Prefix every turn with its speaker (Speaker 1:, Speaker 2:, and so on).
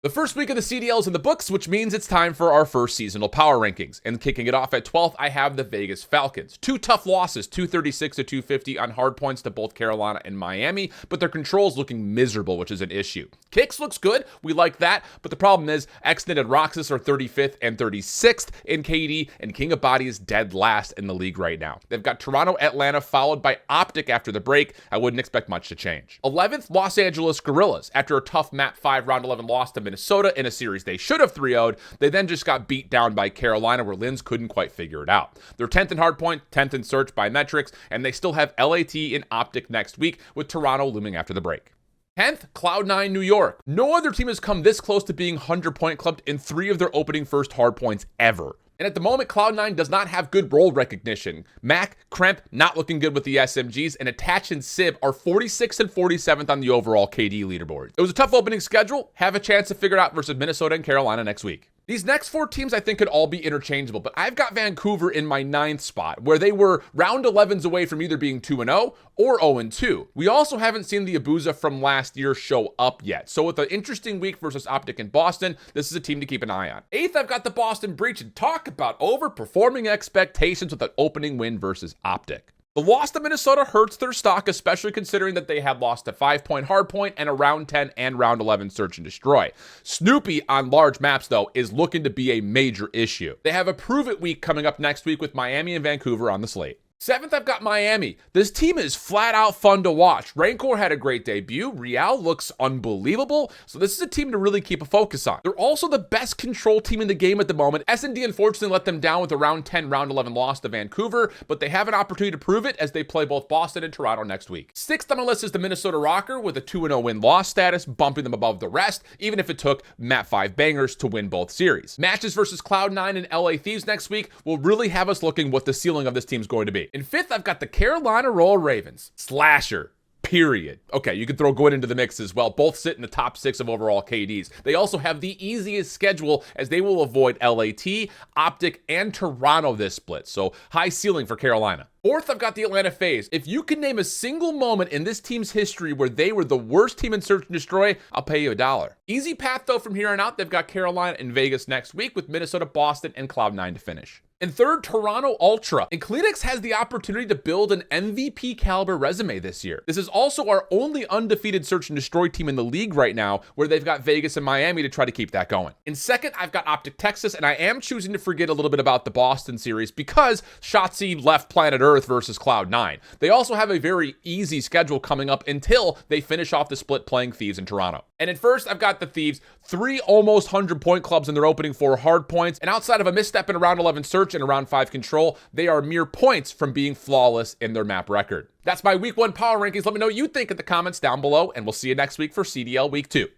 Speaker 1: The first week of the CDL is in the books, which means it's time for our first seasonal power rankings. And kicking it off at 12th, I have the Vegas Falcons. Two tough losses, 236 to 250 on hard points to both Carolina and Miami, but their control's looking miserable, which is an issue. Kicks looks good, we like that, but the problem is Extended Roxas are 35th and 36th in KD, and King of Body is dead last in the league right now. They've got Toronto, Atlanta, followed by Optic after the break. I wouldn't expect much to change. 11th, Los Angeles Guerrillas. After a tough Map 5 Round 11 loss to Minnesota in a series they should have 3-0'd, they then just got beat down by Carolina, where Linz couldn't quite figure it out. They're 10th in hardpoint, 10th in search by metrics, and they still have LAT in Optic next week, with Toronto looming after the break. 10th, Cloud9 New York. No other team has come this close to being 100-point clubbed in 3 of their opening first hardpoints ever. And at the moment, Cloud9 does not have good role recognition. Mac, Kremp, not looking good with the SMGs, and Attach and Sib are 46th and 47th on the overall KD leaderboard. It was a tough opening schedule. Have a chance to figure it out versus Minnesota and Carolina next week. These next 4 teams I think could all be interchangeable, but I've got Vancouver in my 9th spot, where they were round 11s away from either being 2-0 or 0-2. We also haven't seen the Abuza from last year show up yet, so with an interesting week versus Optic in Boston, this is a team to keep an eye on. 8th, I've got the Boston Breach, and talk about overperforming expectations with an opening win versus Optic. The loss to Minnesota hurts their stock, especially considering that they had lost a 5-point hardpoint and a round 10 and round 11 search and destroy. Snoopy on large maps, though, is looking to be a major issue. They have a prove it week coming up next week with Miami and Vancouver on the slate. 7th, I've got Miami. This team is flat out fun to watch. Rancor had a great debut. Real looks unbelievable. So this is a team to really keep a focus on. They're also the best control team in the game at the moment. S&D unfortunately let them down with a round 10, round 11 loss to Vancouver, but they have an opportunity to prove it as they play both Boston and Toronto next week. 6th on my list is the Minnesota Rocker with a 2-0 win-loss status, bumping them above the rest, even if it took Map 5 bangers to win both series. Matches versus Cloud9 and LA Thieves next week will really have us looking what the ceiling of this team is going to be. In 5th, I've got the Carolina Roll Ravens. Slasher. Period. Okay, you could throw Gwyn into the mix as well. Both sit in the top 6 of overall KDs. They also have the easiest schedule as they will avoid LAT, Optic, and Toronto this split. So high ceiling for Carolina. 4th, I've got the Atlanta FaZe. If you can name a single moment in this team's history where they were the worst team in Search and Destroy, I'll pay you $1. Easy path though from here on out. They've got Carolina and Vegas next week with Minnesota, Boston, and Cloud9 to finish. And 3rd, Toronto Ultra. And Kleenex has the opportunity to build an MVP caliber resume this year. This is also our only undefeated Search and Destroy team in the league right now, where they've got Vegas and Miami to try to keep that going. In 2nd, I've got Optic Texas, and I am choosing to forget a little bit about the Boston series because Shotzi left planet Earth versus Cloud9. They also have a very easy schedule coming up until they finish off the split playing Thieves in Toronto. And at 1st, I've got the Thieves, 3 almost 100-point clubs in their opening 4 hard points, and outside of a misstep in a round 11 search and a round 5 control, they are mere points from being flawless in their map record. That's my week 1 power rankings. Let me know what you think in the comments down below, and we'll see you next week for CDL week 2.